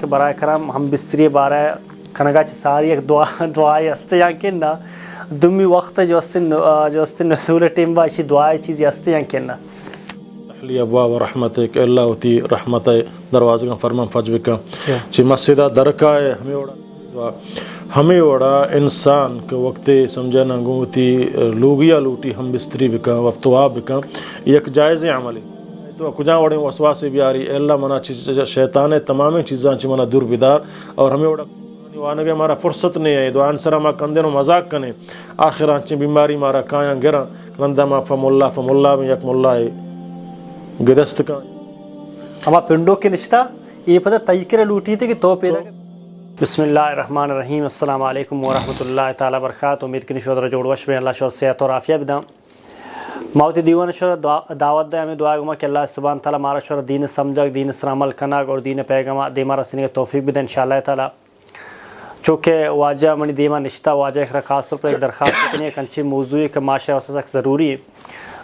کہ برائے کرام ہم بستری بارہ کنگا ساری ایک دعائیں ہستے یانکن نا دمی وقت جو است نزول ٹیم با اسی دعائیں چیزیں ہستے یانکن نا تحلی ابواب رحمتک کہ اللہ ہوتی رحمت دروازے کا فرمان فجو کا چی مسجدہ درکائے ہمیں وڑا انسان کے وقت سمجھنا گوتی لوگیا لوٹی ہم بستری بکا وفتواب بکا یک جائز عملی تو کجا وڑے وسواس بیاری اے اللہ منا شیطان تمام چیزاں چی منا دور بیدار اور ہمیں وڑا وانگے ہمارا فرصت نہیں ہے دعان سرا ما کندن و مذاق کنے آخران چی بیماری مارا کایاں گرا کندہ ما فم اللہ میں یک ملہ گدست کا ہما پنڈوں کے نشتہ یہ پتہ تیکر لوٹی تھی کہ تو پیدا بسم اللہ الرحمن الرحیم السلام علیکم ورحمۃ اللہ تعالیٰ وبرکاتہ امید کنی شودر جوڑ وش میں اللہ شور صحت اور عافیہ بدام موتی دیوان شور دعوت دے ہمیں دعا گما کہ اللہ سبحانہ تعالیٰ مارا شور دین سمجھک دین اسر عمل کناگ اور دین پیغمہ دیمارا سنگ توفیق بدے انشاءاللہ تعالیٰ چونکہ واجہ منی دیما نشتہ واجہ اخرا خاص طور پر ایک درخواست کنی ایک انچی موضوع ہے کہ معاشرہ وسط ضروری ہے.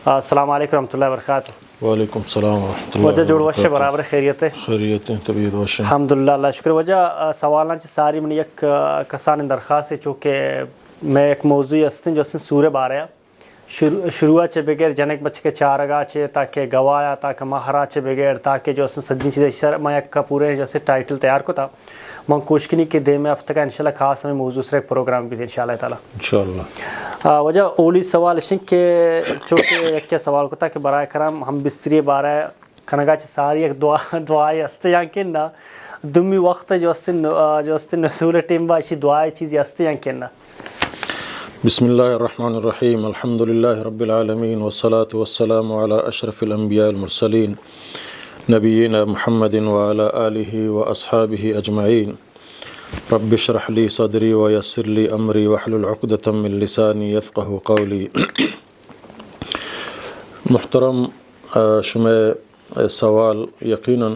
السلام علیکم ورحمۃ اللہ وبرکاتہ. وعلیکم السلام ورحمۃ اللہ. وجہ جوڑ وشے برابر خیریت ہے؟ خیریت ہے طبیعت وشے الحمدللہ اللہ شکر. وجہ سوالان چی ساری منی یک کسان درخواست ہے چونکہ میں ایک موضوع ہستیں جو سورہ بارہ شروع چے بغیر جنک بچ کے چارگاہ چے تاکہ گوایا تاکہ مہرا چے بغیر تاکہ جو سجن چیزیں میں یک کا پورے جو ٹائٹل تیار کو تھا من کوشش کنی کہ دے میں ہفتہ کا انشاءاللہ خاص ہمیں موضوع سے ایک پروگرام بھی تھے انشاءاللہ تعالیٰ انشاءاللہ. وجہ اولی سوال اشن کہ چونکہ ایک کیا سوال کو تھا کہ برائے کرام ہم بستری بارہ کنگا ساری ایک دعائیں ہستے یانکن نا دمی وقت جو است نزول ٹیم با اسی دعائیں چیزیں ہستے یانکن نا. بسم اللہ الرحمن الرحیم الحمد للہ رب العالمین والصلاة والسلام علی اشرف الانبیاء المرسلین نبینا محمد وعلى آلہ واصحابہ اجمعین. رب اشرح لی صدری ویسر لی امری واحلل عقدۃ من لسانی یفقہ قولی. محترم شمع سوال یقیناً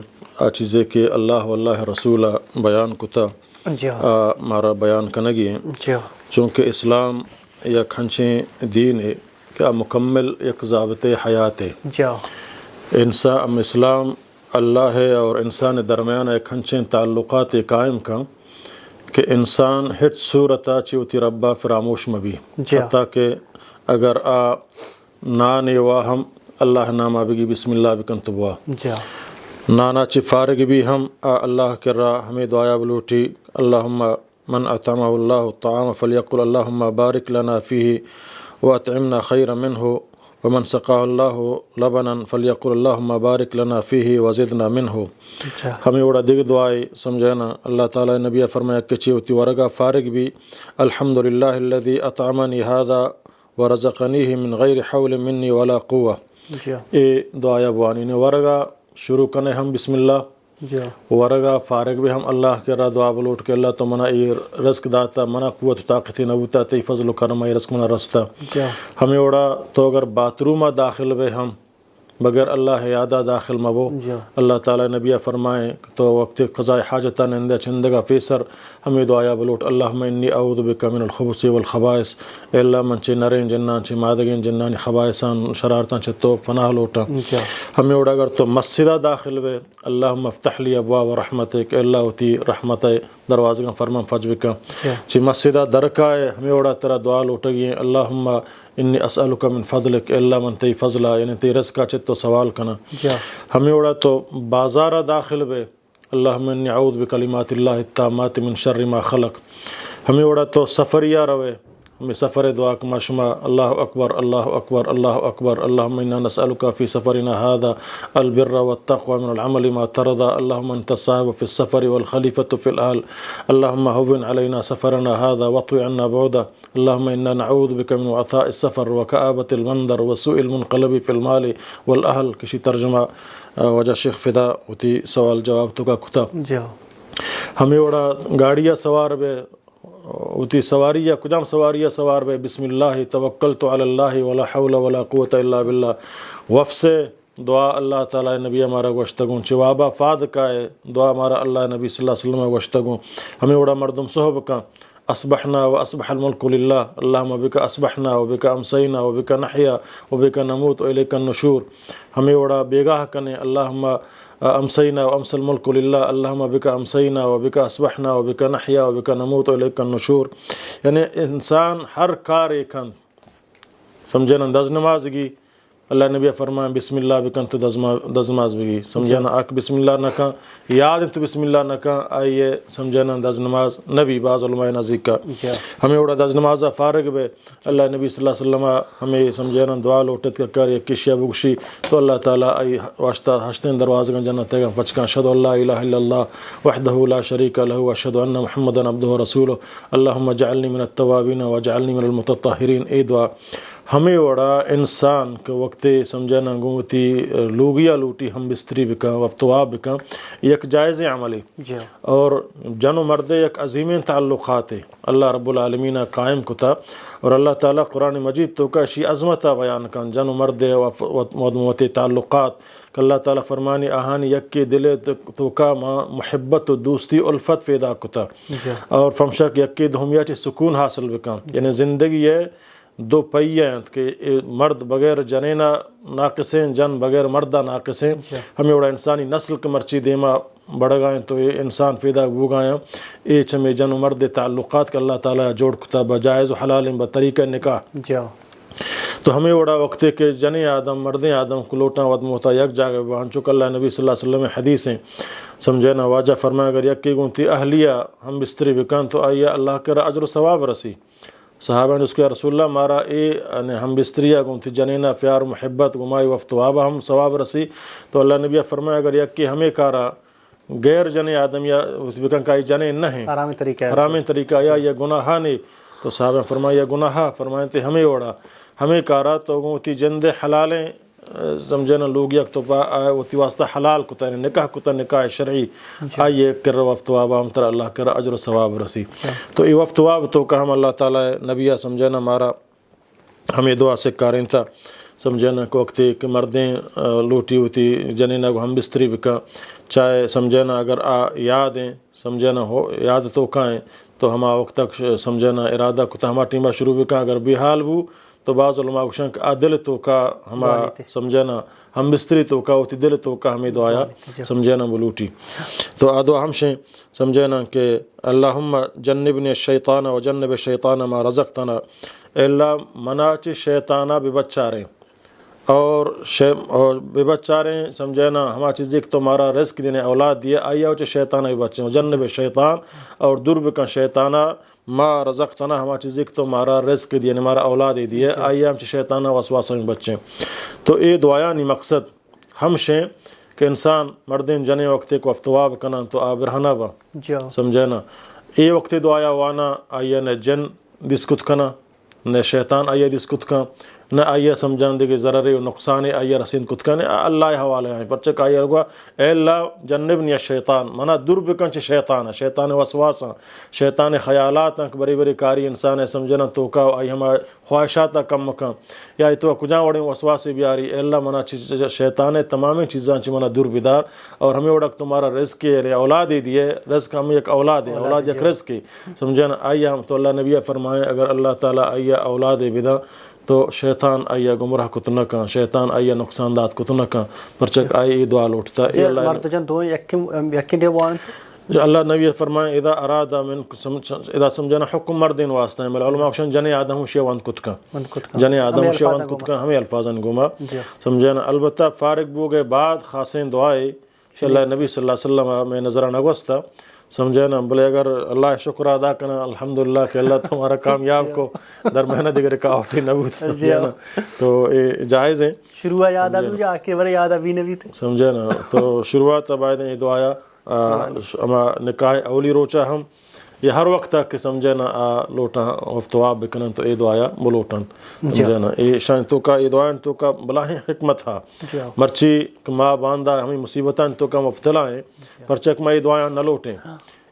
چیزیں کہ اللہ واللہ رسولہ بیان کتا مارا بیان کنگی ہیں چونکہ اسلام یا کھنچیں دین ہے کہ مکمل ایک ضابط حیات ہے. انسان اسلام اللہ ہے اور انسان درمیان ایک کھنچیں تعلقات قائم کا کہ انسان ہٹ صورتا چیوتی ربا فراموش مبی حتیٰ کہ اگر نان واہم اللہ نامہ بگی بسم اللہ بکن تبوا نانا چی فارغ بھی ہم اللہ کر رہا ہمیں دعایا بلوٹی اللہم من اطعمہ اللہ الطعام فلیقل اللہم بارک لنا فیہ واطعمنا خیر منہ ومن سقاہ اللہ لبنا فلیقل اللہم بارک لنا فیہ وزدنا منہ. ہمیں وڑا دیگر دعائی سمجھانا اللہ تعالیٰ نبی فرمایا کچی ہوتی ورگا فارغ بھی الحمدللہ الذی اطعمنی هذا ورزقنیہ من غیر حول منی ولا قوہ. اے دعایا بوانی نے ورگا شروع کرنے ہم بسم اللہ ورگا فارغ بھی ہم اللہ کے را دعا بلوٹ کے اللہ تو منا یہ رزق داتا منا قوت طاقت نبوتا تی فضل و کرم یہ رزق منا رستا. ہمیں اڑا تو اگر باترومہ داخل بھی ہم بغیر اللہ یادہ داخل مبو اللہ تعالیٰ نبی فرمائیں تو وقت قضاء حاجتہ نندہ چندگا فیسر ہمیں دعایا بلوٹ اللہم انی اعوذ بک من الخبث والخبائث. اے اللہ من چی نرین جنان چی مادگین جنانی خبائثان شرارتان چی تو پناہ لوٹا. ہمیں اڑا اگر تو مسجدہ داخل بے اللہم افتح لی ابواب رحمتک اے اللہ ہوتی رحمت دروازے کا فرمان فجو کا چی مسجدہ درکائے ہمیں اڑا ترا دعا لوٹ گئی اللہم انی اسألک من فضلک اے اللہ من تی فضلہ یعنی تی رزقہ چت تو سوال کنا. ہمیں اڑا تو بازارہ داخل بے اللہم انی اعوذ بکلمات اللہ التامات من شر ما خلق. ہمیں اڑا تو سفریہ روے ہمیں سفر دعا کما شما اللہ اکبر اللہ اکبر اللہ اکبر اللہم انا نسألک فی سفرنا هذا البر والتقوى من العمل ما ترضى اللہم انت الصاحب فی السفر والخلیفة فی الآل اللہم هون علینا سفرنا هذا واطوی عنا بعدا اللہم انا نعوذ بک من وعثاء السفر وکآبة المنظر وسوء المنقلب فی المال والأهل. کسی ترجمہ وجہ شیخ فدا ہوتی سوال جواب تو کا کتا. ہمیں وڑا گاڑیاں سوار بے ہوتی سواریہ کجام سواریہ سوار بے بسم اللہ توکلت علی اللہ ولا حول ولا قوت الا باللہ وف سے دعا اللہ تعالیٰ نبی ہمارا گوشتگوں چوابا فاد کا ہے دعا ہمارا اللہ نبی صلی اللہ علیہ وسلم گوشتگوں. ہمیں وڑا مردم صحب کا اصبحنا واصبح الملک للہ اللہم بک اصبحنا وبک امسینا وبک نحیا وبک نموت والیک النشور. ہمیں وڑا بیگاہ کنے اللہم امسینا وامس الملک للہ اللہم بک امسینا وبک اصبحنا وبک نحیا وبک نموت والیک النشور. یعنی انسان ہر کار ایکن سمجھے نا دز نماز گی اللہ نبی فرمائیں بسم اللہ بکن تو دز نماز بگی سمجھے نا اک بسم اللہ نہ کن یاد تو بسم اللہ نہ کن آئیے سمجھے نا دز نماز نبی بعض علماء نزدیک کا ہمیں اڑا دز نماز فارغ بے اللہ نبی صلی اللہ علیہ وسلم ہمیں سمجھے نا دعا لوٹت کر یا کشیا بگشی تو اللہ تعالیٰ آئی واشتہ ہشتین دروازہ گن جنت گن پچکن اشہد ان لا الہ الا اللہ وحدہ لا شریک لہ واشہد ان محمدا عبدہ ورسولہ اللہم اجعلنی من التوابین واجعلنی من المتطہرین. اے دعا ہمیں وڑا انسان کے وقت سمجھا نہ گوتی لوگیا لوٹی ہم بستری بکا وفتواب بکا یک جائز عملی اور جن و مرد یک عظیم تعلقات اللہ رب العالمین قائم کتا. اور اللہ تعالیٰ قرآن مجید تو کا شی عظمتہ بیان کن جن و مرد و تعلقات کہ اللہ تعالیٰ فرمانی آہانی یک کے دل تو کا محبت و دوستی الفت پیدا کتا اور فمشک یک کے دھومیا چی سکون حاصل بکا. یعنی زندگی ہے دو پہیے ہیں کہ مرد بغیر جنینا ناقصیں جن بغیر مردہ ناقصیں. ہمیں اڑا انسانی نسل کے مرچی دیما بڑھ گائیں تو یہ انسان پیدا ہو گائیں اے چمے جن و مرد تعلقات کا اللہ تعالیٰ جوڑ کتا بجائز و حلال بطریقہ نکاح. تو ہمیں وڑا وقت کہ جن آدم مرد آدم کو لوٹا ودم ہوتا یک جاگہ بہن چکا اللہ نبی صلی اللہ علیہ وسلم حدیثیں سمجھے نا واجہ فرمایا اگر یک کی گونتی اہلیہ ہم بستری بکن تو آئیے اللہ کے اجر و ثواب رسی. صحابہ نے اس کے رسول اللہ مارا اے ہم بستریہ گونتی جنینا پیار و محبت گمائی وفتوابہ ہم ثواب رسی. تو اللہ نبی فرمایا اگر یک کی ہمیں کارا غیر جنے آدم یا بکن کا جنے نہ ہیں حرامی طریقہ یا یہ گناہ نہیں تو صحابہ فرمایا گناہ فرمائیں تے ہمیں وڑا ہمیں کارا تو گونتی جند حلالیں سمجھے نا لوگ یک تو پا آئے وتی واسطہ حلال کتا نکاح کتا نکاح شرعی آئیے کر وفتواب ہم تر اللہ کر اجر و ثواب رسی. تو یہ وفتواب تو کہ ہم اللہ تعالیٰ نبیہ سمجھے نا مارا ہمیں دعا سے کاریں تھا سمجھے نا کہ وقت کہ مردیں لوٹی ہوتی جنینا کو ہم بستری بکا چاہے سمجھے نا اگر یادیں سمجھے نا ہو یاد تو کائیں تو ہما وقت تک سمجھے نا ارادہ کتا ہما ٹیمہ شروع بکا اگر بحال بو تو بعض علماء کو کہ دل تو کا ہما سمجھے نا ہم بستری تو کا ہوتی دل تو کا ہمیں دعایا سمجھے نا بلوٹی. تو آدھو ہمشیں سمجھے نا کہ اللہم جنبنی الشیطان و جنب الشیطان ما رزقتنا اے اللہ مناچ شیطانہ ببچاریں اور ببچاریں سمجھے نا ہما چیزیں کہ تمہارا رزق دینے اولاد دیے آئیہ چے شیطانہ ببچیں جنب شیطان اور دور بکن شیطانہ ما رزقتنا ہما چیزیں کہ تمہارا رزق دیے ہمارا اولاد دیے آئیہ ہم چے شیطانہ وسواسہ میں بچیں. تو یہ دعایانی مقصد ہمشیں کہ انسان مردین جنے وقت کو افتواب کنا تو آبرہنہ با سمجھے نا یہ وقت دعایا وانا آئیہ نہ جن دسکت کنا نہ شیطان آئیہ دسکت کنا نہ آئیہ سمجھان دے کہ ضرر و نقصان آئیہ رسین کت کنے اللہ حوالے ہیں پرچک آئیہ رگوا اے اللہ جنبنی الشیطان منا دور بکن چھ شیطان شیطان وسواسا شیطان خیالات بری بری کاری انسان ہے سمجھنا تو کا آئی ہما خواہشات کم مکان یا تو کجاں وڑیں وسواس بیاری اے اللہ منا شیطان تمام چیزاں چھ منا دور بدار اور ہمیں وڑک تمہارا رزق ہے اولاد دیے رزق ہمیں ایک اولاد ہے اولاد ایک رزق ہے سمجھنا آئیہ ہم تو اللہ نبی فرمائے اگر اللہ تعالیٰ آئیہ اولاد بدا تو شیطان آئیہ گمراہ کتنا کان شیطان آئیہ نقصان دات کتنا کان پرچک آئی دعا لوٹتا ہے مرد جن دو یکی دے وانت اللہ نبی فرمائے اذا ارادہ من اذا سمجھنا حکم مردین واسطہ ہے مل علماء اکشن جنے آدم شیوانت کتکا جنے آدم شیوانت کتکا ہمیں الفاظاً گما سمجھنا البتہ فارغ بو گئے بعد خاصین دعائے اللہ نبی صلی اللہ علیہ وسلم میں نظرہ نگوستا سمجھے نا بلے اگر اللہ شکر ادا کرنا الحمدللہ کہ اللہ تمہارا کامیاب کو در محنت دیگر رکاوٹی نبوت سمجھے نا تو یہ جائز ہیں شروع یاد آدھو جا آکے ورے یاد آبی نبی تھے سمجھے نا تو شروعات اب یہ دعایا اما نکاح اولی روچا ہم یہ ہر وقت تک کہ سمجھے نا لوٹا افتواب بکنن تو یہ دعایا بلوٹن سمجھے نا یہ شان تو کا یہ دعائیں تو کا بلاہیں حکمت ہا مرچی کہ ماں باندھا ہمیں مصیبتاں تو کا مفتلا ہیں پرچک ماں یہ دعائیں نہ لوٹیں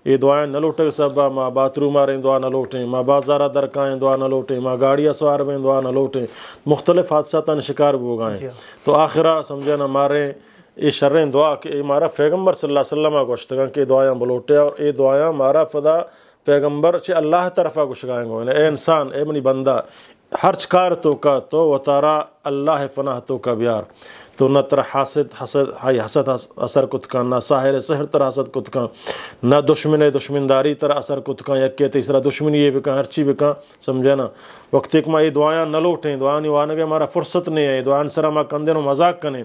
یہ دعائیں نہ لوٹیں سب ماں باتروم آرہیں دعا نہ لوٹیں ماں بازارہ درکائیں دعا نہ لوٹیں ماں گاڑیاں سوار میں دعا نہ لوٹیں مختلف حادثاتاں شکار بھی ہو گئیں تو آخرہ سمجھے نا ماریں یہ شریں دعا کہ مارا پیغمبر صلی اللہ علیہ وسلم گوشتگاں کہ دعائیں بلوٹے اور یہ دعائیں مارا فدا پیغمبر چھ اللہ طرفہ گوشگائیں گو اے انسان اے منی بندہ ہر چکار تو کا تو وطارا اللہ پناہ تو کا بیار تو نہ تر حسد اثر کت کان، نہ ساحر سحر تر حسد کت کان، نہ دشمنداری تر اثر کت کان، یک تیسرا دشمنی یہ بکان ہرچی بکان سمجھے نا. وقت ایک ماں یہ دعائیں نہ لوٹیں، دعائیں وانگے ہمارا فرصت نہیں ہے، دعائیں سرا ماں کندے نو مذاق کنے،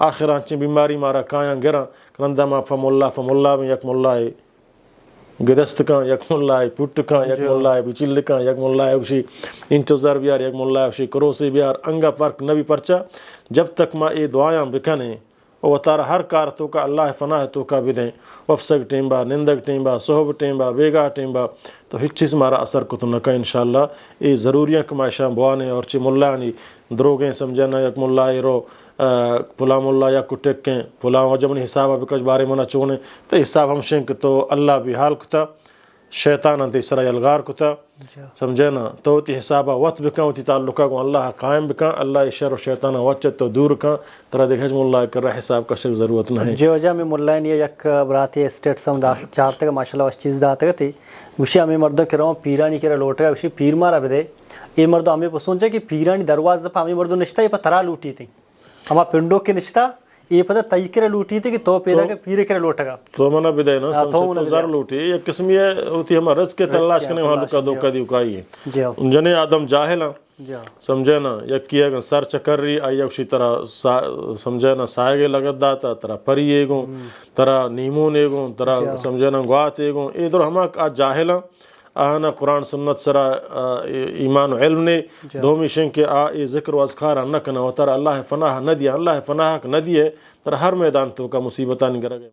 آخر آنچیں بیماری مارا کایاں گرا کرندہ ماں فم اللہ میں یک ملا ہے گدست کان، یک ملا ہے پٹ کان، یک ملا ہے بچل کان، یک ملا ہے اکشی انچوزر بیار، یک ملا ہے اکشی کروسی بیار، انگا فرق نبی پرچا. جب تک ماں یہ دعائیں بکنے وہ تارا ہر کار تو کا اللہ فناہ تو کا بدیں، وفسک ٹیمبا، نندک ٹیمبا، صحب ٹیمبا، بیگاہ ٹیمبا، تو ہچ چیز مارا اثر کو تو نہ کا انشاءاللہ. یہ ضروریاں کمائشاں بوانے اور چی ملانی دروگیں سمجھنا، یک ملا رو پلا ملا یا کٹکیں پلا جمن حساب بکش بارے منا چونے تو حساب ہم شنک تو اللہ بھی حال کتا شیطان انتی سرا یلغار کتا سمجھے نا. تو تی حسابہ وقت بکاں تی تعلقہ کو اللہ قائم بکاں، اللہ شر و شیطانہ وچت تو دور کاں ترہ دیکھج ملا کر رہا حساب کا شک ضرورت نہیں. جو وجہ میں ملا نے یک براتی اسٹیٹ سم دا چارتے کا ماشاءاللہ اس چیز دا تھی وشی ہمیں مردوں کر رہا ہوں پیرانی کرا لوٹ گا وشی پیر مارا بدے یہ مردوں ہمیں پسونچا کہ پیرانی درواز دفعہ ہمیں مردوں نشتا یہ پہ ترا لوٹی تھی ہما پنڈوں کے نشتا یہ پتہ تئی کرے لوٹی تھی کہ تو پیدا کے پیرے کرے لوٹا گا تو منا بدے نا سمجھے تو زر لوٹی ایک قسمی ہے ہوتی ہمارا رزق کے تلاش کرنے وہاں لکا دوکا دیوکائی ہے. ان جنے آدم جاہل ہیں سمجھے نا، یک کیا گا سر چکر رہی آئی اکشی طرح سمجھے نا سائے لگت داتا ترہ پری ایگوں ترہ نیمون ایگوں ترہ سمجھے نا گوات ایگوں ادھر ہما آج جاہل ہیں آنا قرآن سنت سرا ایمان و علم نے دومی شن کے ای ذکر و اذکار نہ کنا و تر اللہ فناہ نہ دیا، اللہ فناہ نہ دیے تر ہر میدان تو کا مصیبتان گر گئے.